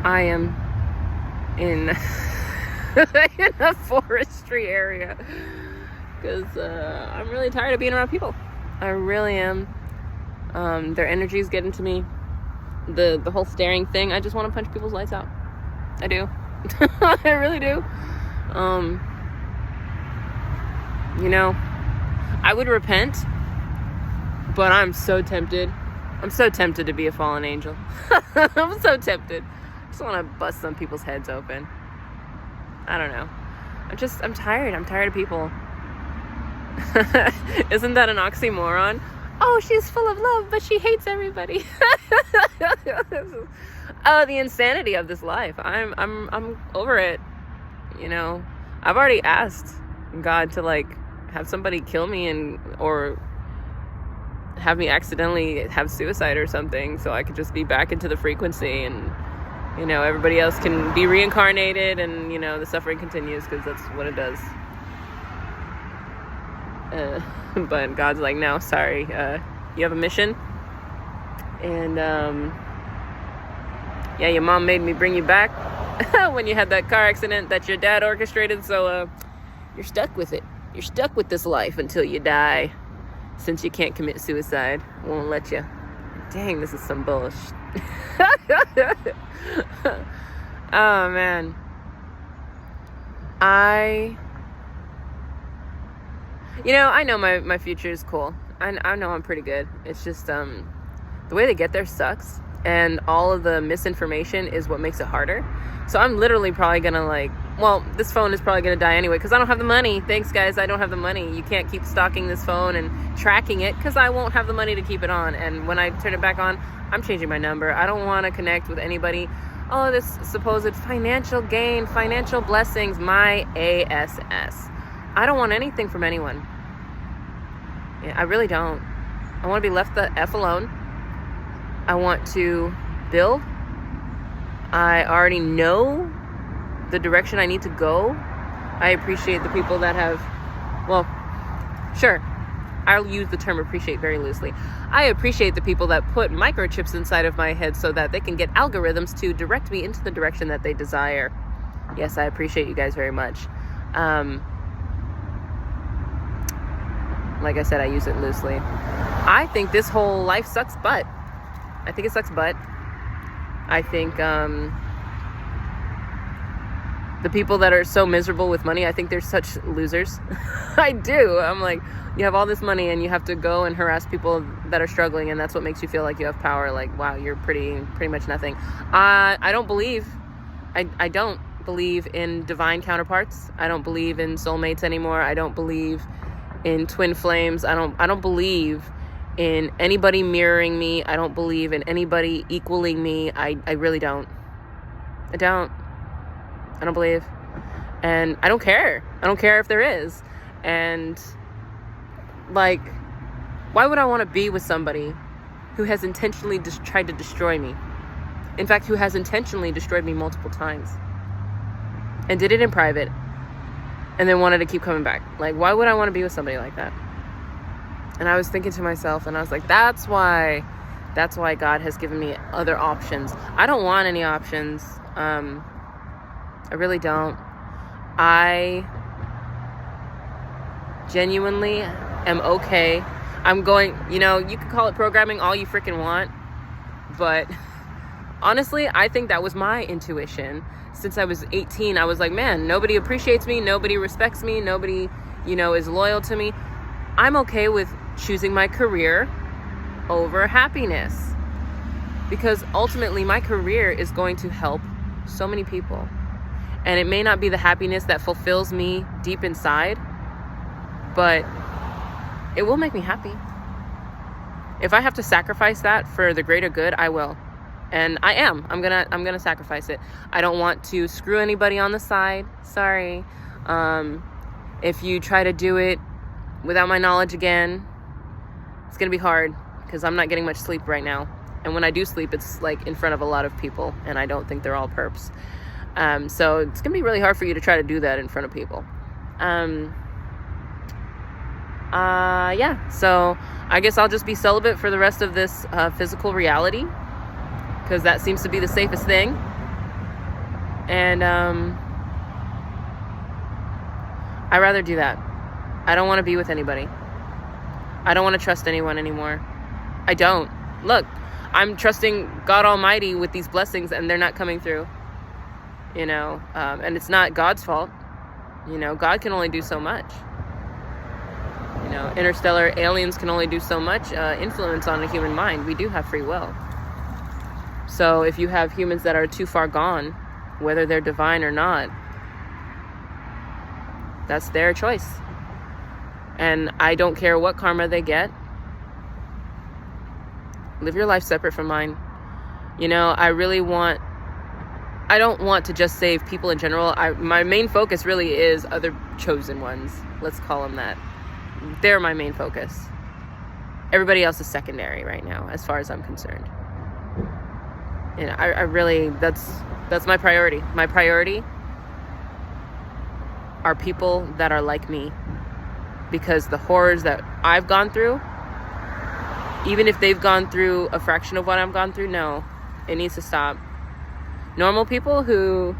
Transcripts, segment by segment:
I am in in a forestry area because I'm really tired of being around people. I really am. Their energy is getting to me. The whole staring thing, I just want to punch people's lights out. I do. I really do. I would repent, but I'm so tempted. I'm so tempted to be a fallen angel. I'm so tempted. I just want to bust some people's heads open. I don't know. I'm tired. I'm tired of people. Isn't that an oxymoron? Oh, she's full of love, but she hates everybody. Oh, the insanity of this life. I'm over it. I've already asked God to have somebody kill me or have me accidentally have suicide or something, so I could just be back into the frequency, and everybody else can be reincarnated, and the suffering continues, because that's what it does. But God's like, no, sorry, you have a mission, and your mom made me bring you back when you had that car accident that your dad orchestrated, so you're stuck with it. You're stuck with this life until you die, since you can't commit suicide. Won't let you. Dang, this is some bullshit. Oh, man. I know my future is cool. I know I'm pretty good. It's just the way to get there sucks, and all of the misinformation is what makes it harder. So I'm literally probably gonna this phone is probably gonna die anyway, because I don't have the money. Thanks, guys, I don't have the money. You can't keep stocking this phone and tracking it, because I won't have the money to keep it on. And when I turn it back on, I'm changing my number. I don't want to connect with anybody. Oh, this supposed financial gain, financial blessings, my ASS. I don't want anything from anyone. I really don't. I want to be left the F alone. I want to build. I already know the direction I need to go. I appreciate the people that have, I'll use the term appreciate very loosely. I appreciate the people that put microchips inside of my head so that they can get algorithms to direct me into the direction that they desire. Yes, I appreciate you guys very much. Like I said, I use it loosely. I think this whole life sucks butt. I think it sucks butt. I think the people that are so miserable with money, I think they're such losers. I do. I'm like, you have all this money and you have to go and harass people that are struggling, and that's what makes you feel like you have power. Like, wow, you're pretty much nothing. I don't believe in divine counterparts. I don't believe in soulmates anymore. I don't believe in twin flames. I don't believe in anybody mirroring me. I don't believe in anybody equaling me. I really don't. I don't believe. And I don't care. I don't care if there is. And why would I want to be with somebody who has intentionally tried to destroy me? In fact, who has intentionally destroyed me multiple times and did it in private, and then wanted to keep coming back. Why would I want to be with somebody like that? And I was thinking to myself, and I was like, that's why God has given me other options. I don't want any options. I really don't. I genuinely am okay. I'm going, you can call it programming all you freaking want, but honestly, I think that was my intuition. Since I was 18, I was like, man, nobody appreciates me, nobody respects me, nobody, is loyal to me. I'm okay with choosing my career over happiness, because ultimately my career is going to help so many people, and it may not be the happiness that fulfills me deep inside, but it will make me happy. If I have to sacrifice that for the greater good, I will. And I am. I'm gonna sacrifice it. I don't want to screw anybody on the side. Sorry. If you try to do it without my knowledge again, it's gonna be hard, because I'm not getting much sleep right now. And when I do sleep, it's in front of a lot of people, and I don't think they're all perps. So it's gonna be really hard for you to try to do that in front of people. So I guess I'll just be celibate for the rest of this physical reality, because that seems to be the safest thing. And I'd rather do that. I don't want to be with anybody. I don't want to trust anyone anymore. I don't. Look, I'm trusting God Almighty with these blessings, and they're not coming through. And it's not God's fault. God can only do so much. Interstellar aliens can only do so much influence on a human mind. We do have free will. So if you have humans that are too far gone, whether they're divine or not, that's their choice. And I don't care what karma they get. Live your life separate from mine. I don't want to just save people in general. My main focus really is other chosen ones. Let's call them that. They're my main focus. Everybody else is secondary right now, as far as I'm concerned. I really, that's my priority. My priority are people that are like me. Because the horrors that I've gone through, even if they've gone through a fraction of what I've gone through, no, it needs to stop. Normal people who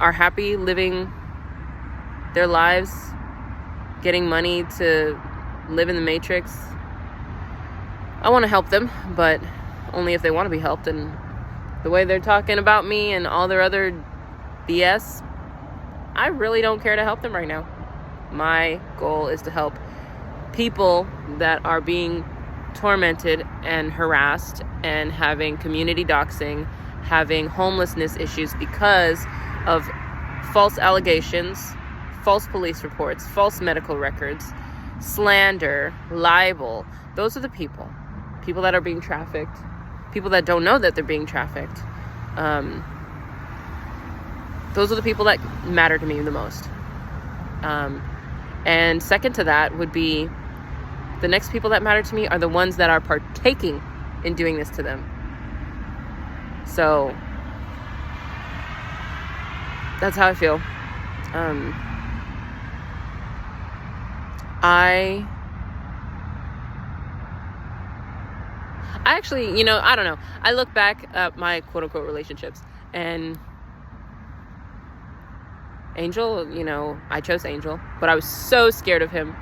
are happy living their lives, getting money to live in the matrix, I want to help them, but only if they want to be helped. And the way they're talking about me and all their other BS, I really don't care to help them right now. My goal is to help people that are being tormented and harassed and having community doxing, having homelessness issues because of false allegations, false police reports, false medical records, slander, libel. Those are the people that are being trafficked, people that don't know that they're being trafficked. Those are the people that matter to me the most. And second to that would be the next people that matter to me are the ones that are partaking in doing this to them. So that's how I feel. I actually, I don't know. I look back at my quote unquote relationships, and Angel, I chose Angel, but I was so scared of him.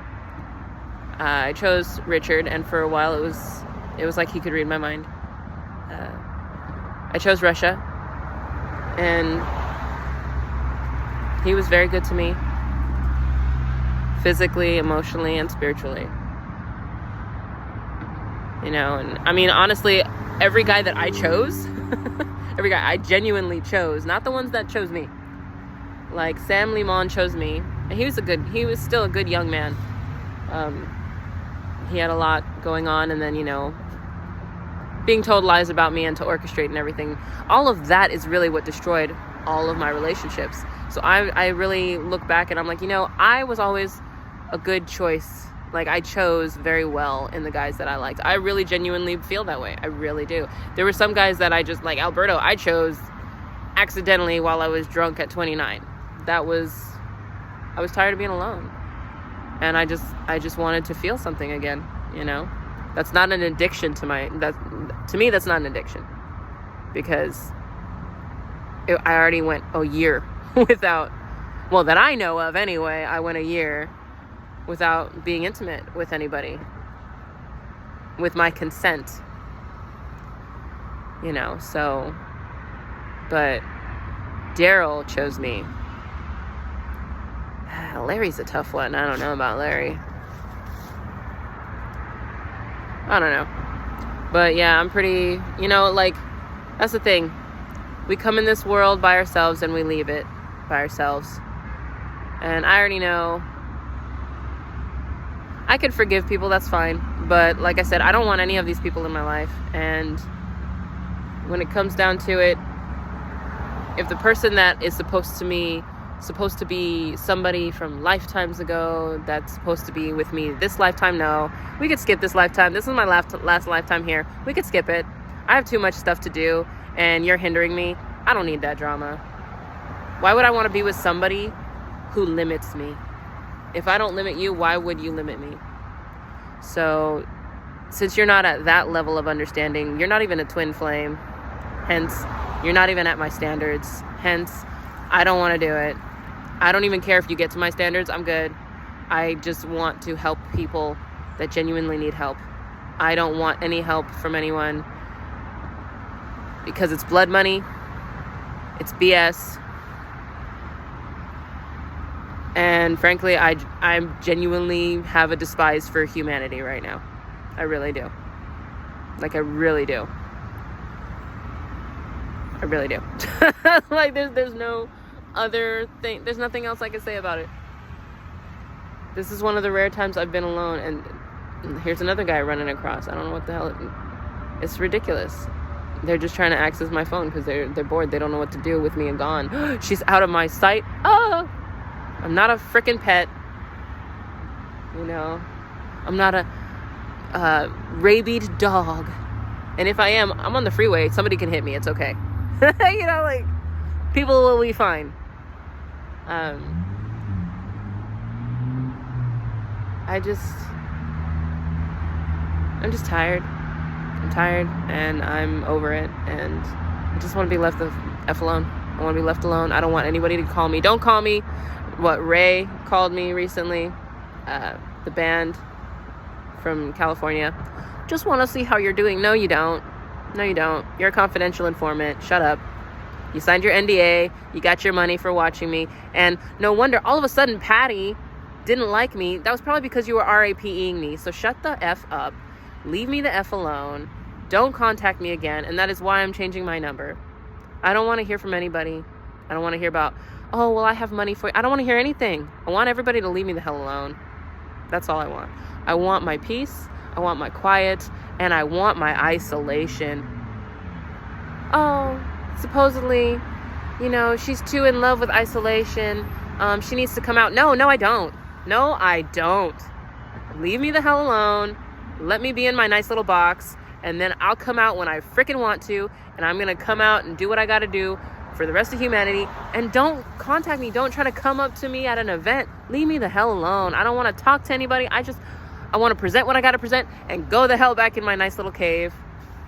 I chose Richard, and for a while it was like he could read my mind. I chose Russia, and he was very good to me, physically, emotionally, and spiritually. And I mean, honestly, every guy that I chose, every guy I genuinely chose, not the ones that chose me. Like Sam Limon chose me, and he was still a good young man. He had a lot going on, and then, being told lies about me and to orchestrate and everything. All of that is really what destroyed all of my relationships. So I really look back and I'm like, I was always a good choice. Like, I chose very well in the guys that I liked. I really genuinely feel that way. I really do. There were some guys that I just, like Alberto, I chose accidentally while I was drunk at 29. I was tired of being alone. And I just wanted to feel something again, That's not an addiction to me, that's not an addiction. Because I already went a year without, well, that I know of anyway, I went a year without being intimate with anybody. With my consent. So, but Daryl chose me. Larry's a tough one. I don't know about Larry. I don't know. But yeah, I'm pretty, that's the thing. We come in this world by ourselves and we leave it by ourselves. And I already know I could forgive people, that's fine. But like I said, I don't want any of these people in my life. And when it comes down to it, if the person that is supposed to be somebody from lifetimes ago that's supposed to be with me this lifetime, no, we could skip this lifetime. This is my last lifetime here. We could skip it. I have too much stuff to do and you're hindering me. I don't need that drama. Why would I want to be with somebody who limits me? If I don't limit you, why would you limit me? So since you're not at that level of understanding, you're not even a twin flame. Hence, you're not even at my standards. Hence, I don't want to do it. I don't even care if you get to my standards. I'm good. I just want to help people that genuinely need help. I don't want any help from anyone because it's blood money. It's BS. And frankly, I genuinely have a despise for humanity right now. I really do. Like, I really do. I really do. Like, there's no other thing. There's nothing else I can say about it. This is one of the rare times I've been alone, and here's another guy running across. I don't know what the hell. It's ridiculous. They're just trying to access my phone because they're bored. They don't know what to do with me and gone. She's out of my sight. Oh, I'm not a freaking pet. You know, I'm not a rabied dog. And if I am, I'm on the freeway. Somebody can hit me. It's okay. You know, like, people will be fine. I'm just tired. I'm tired and I'm over it, and I just want to be left the F alone. I want to be left alone. I don't want anybody to call me. Don't call me. What, Ray called me recently, the band from California. Just want to see how you're doing. No, you don't. No, you don't. You're a confidential informant. Shut up. You signed your NDA. You got your money for watching me. And no wonder all of a sudden Patty didn't like me. That was probably because you were RAPing me. So shut the F up. Leave me the F alone. Don't contact me again. And that is why I'm changing my number. I don't want to hear from anybody. I don't want to hear about, oh, well, I have money for you. I don't want to hear anything. I want everybody to leave me the hell alone. That's all I want. I want my peace. I want my quiet. And I want my isolation. Oh, supposedly, you know, she's too in love with isolation. She needs to come out. No, I don't. No, I don't. Leave me the hell alone. Let me be in my nice little box. And then I'll come out when I freaking want to. And I'm going to come out and do what I got to do for the rest of humanity. And don't contact me. Don't try to come up to me at an event. Leave me the hell alone. I don't want to talk to anybody. I want to present what I got to present and go the hell back in my nice little cave.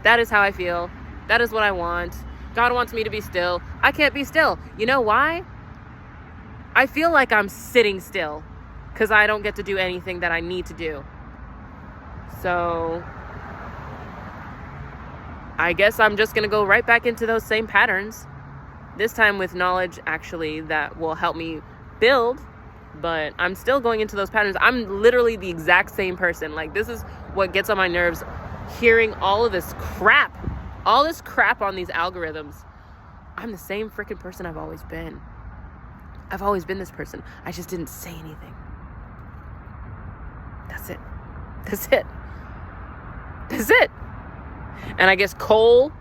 That is how I feel. That is what I want. God wants me to be still. I can't be still. You know why? I feel like I'm sitting still because I don't get to do anything that I need to do. So I guess I'm just going to go right back into those same patterns. This time with knowledge, actually, that will help me build. But I'm still going into those patterns. I'm literally the exact same person. Like, this is what gets on my nerves, hearing all of this crap on these algorithms. I'm the same freaking person I've always been. I've always been this person. I just didn't say anything. That's it. That's it. That's it. And I guess Cole,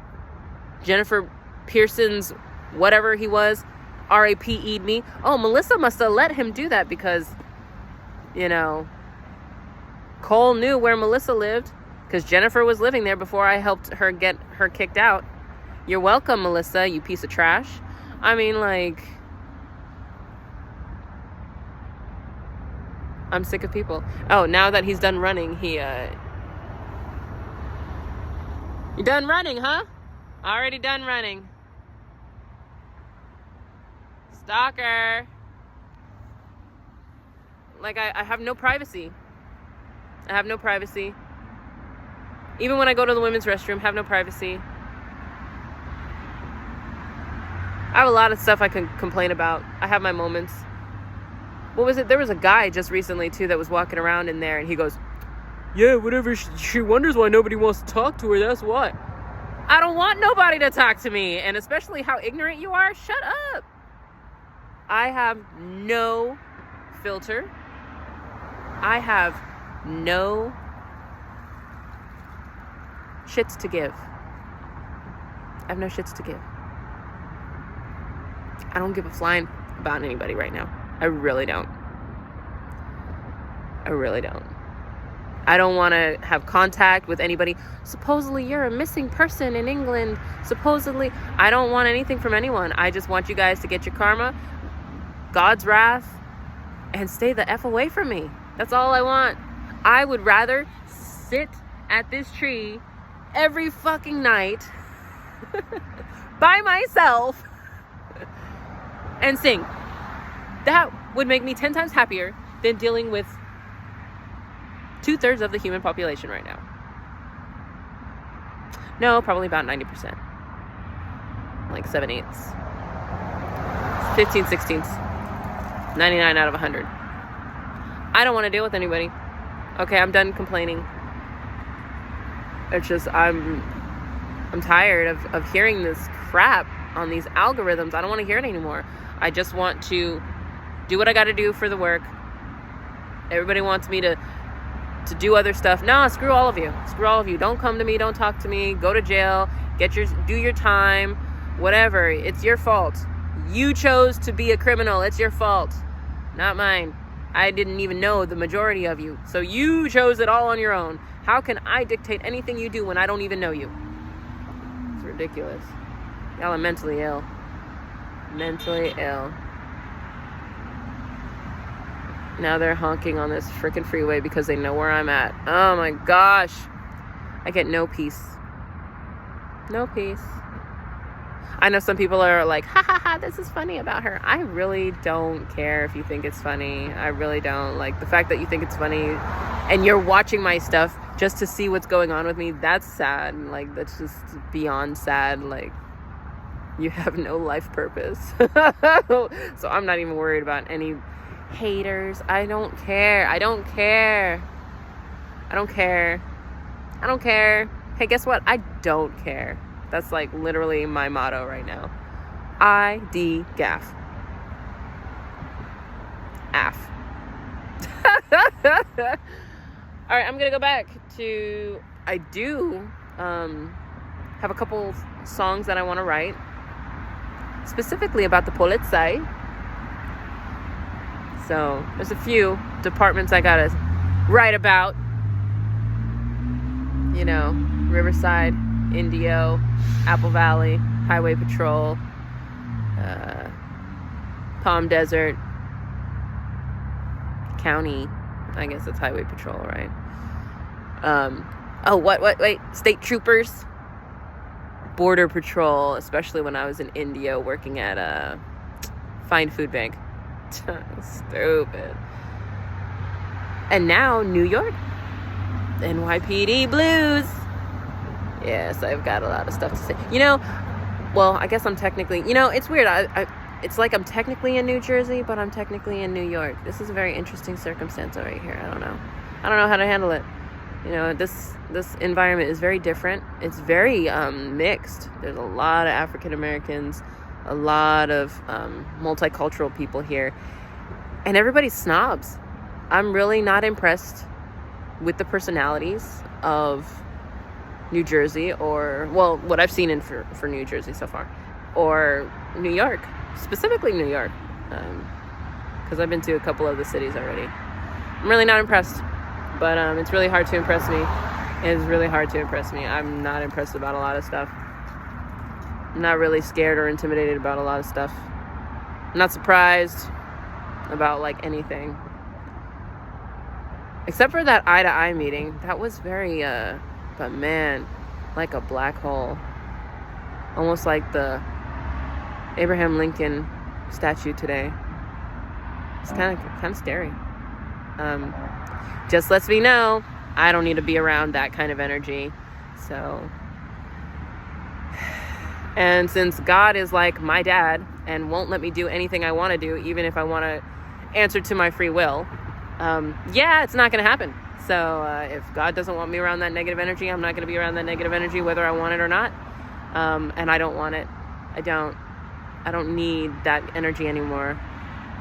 Jennifer Pearson's whatever he was, RAPE'd me. Oh, Melissa must have let him do that because, you know, Cole knew where Melissa lived because Jennifer was living there before I helped her get her kicked out. You're welcome, Melissa, you piece of trash. I mean, like, I'm sick of people. Oh, now that he's done running, You done running, huh? Already done running. Stalker. Like, I have no privacy. I have no privacy. Even when I go to the women's restroom, have no privacy. I have a lot of stuff I can complain about. I have my moments. What was it? There was a guy just recently, too, that was walking around in there, and he goes, yeah, whatever. She wonders why nobody wants to talk to her. That's what. I don't want nobody to talk to me. And especially how ignorant you are. Shut up. I have no filter. I have no shits to give. I have no shits to give. I don't give a flying about anybody right now. I really don't. I really don't. I don't want to have contact with anybody. Supposedly you're a missing person in England. Supposedly. I don't want anything from anyone. I just want you guys to get your karma, God's wrath, and stay the F away from me. That's all I want. I would rather sit at this tree every fucking night by myself and sing. That would make me 10 times happier than dealing with 2/3 of the human population right now. No, probably about 90%. Like 7/8. 15/16. 99 out of 100. I don't want to deal with anybody. Okay, I'm done complaining. It's just, I'm tired of hearing this crap on these algorithms. I don't want to hear it anymore. I just want to do what I got to do for the work. Everybody wants me to do other stuff. No, screw all of you. Screw all of you. Don't come to me. Don't talk to me. Go to jail. Do your time. Whatever. It's your fault. You chose to be a criminal. It's your fault. Not mine. I didn't even know the majority of you. So you chose it all on your own. How can I dictate anything you do when I don't even know you? It's ridiculous. Y'all are mentally ill. Mentally ill. Now they're honking on this freaking freeway because they know where I'm at. Oh my gosh. I get no peace. No peace. I know some people are like, ha ha ha, this is funny about her. I really don't care if you think it's funny. I really don't. Like, the fact that you think it's funny and you're watching my stuff just to see what's going on with me, that's sad. Like, that's just beyond sad. Like, you have no life purpose. So I'm not even worried about any haters. I don't care. I don't care. I don't care. I don't care. Hey, guess what? I don't care. That's like literally my motto right now. ID gaff. AF. All right, I'm gonna go back to, I do have a couple songs that I want to write specifically about the Polizei. So there's a few departments I gotta write about. You know, Riverside, Indio, Apple Valley, Highway Patrol, Palm Desert County. I guess it's Highway Patrol, right? Wait, State Troopers, Border Patrol, especially when I was in Indio working at a Find Food Bank. Stupid. And now New York, NYPD Blues. Yes, I've got a lot of stuff to say. You know, well, I guess I'm technically, you know, it's weird. It's like I'm technically in New Jersey, but I'm technically in New York. This is a very interesting circumstance right here. I don't know how to handle it. You know, this environment is very different. It's very mixed. There's a lot of African Americans, a lot of multicultural people here, and everybody's snobs. I'm really not impressed with the personalities of New Jersey, or, well, what I've seen for New Jersey so far, or New York, specifically New York, because I've been to a couple of the cities already. I'm really not impressed, but it's really hard to impress me. It's really hard to impress me. I'm not impressed about a lot of stuff. I'm not really scared or intimidated about a lot of stuff. I'm not surprised about, like, anything. Except for that eye-to-eye meeting. That was very, but man, like a black hole. Almost like the Abraham Lincoln statue today. It's kind of scary. Just lets me know I don't need to be around that kind of energy. So, and since God is like my dad and won't let me do anything I want to do, even if I want to answer to my free will, it's not going to happen. So if God doesn't want me around that negative energy, I'm not going to be around that negative energy, whether I want it or not. And I don't want it. I don't need that energy anymore.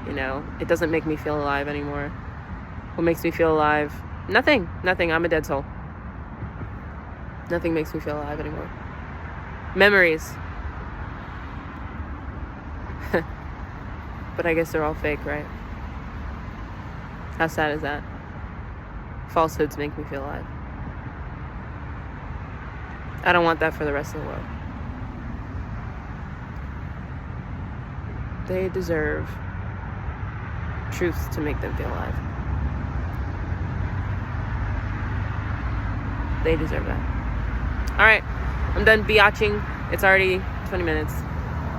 You know, it doesn't make me feel alive anymore. What makes me feel alive? Nothing. I'm a dead soul. Nothing makes me feel alive anymore. Memories. But I guess they're all fake, right? How sad is that? Falsehoods make me feel alive. I don't want that for the rest of the world. They deserve truths to make them feel alive. They deserve that. All right, I'm done biatching. It's already 20 minutes.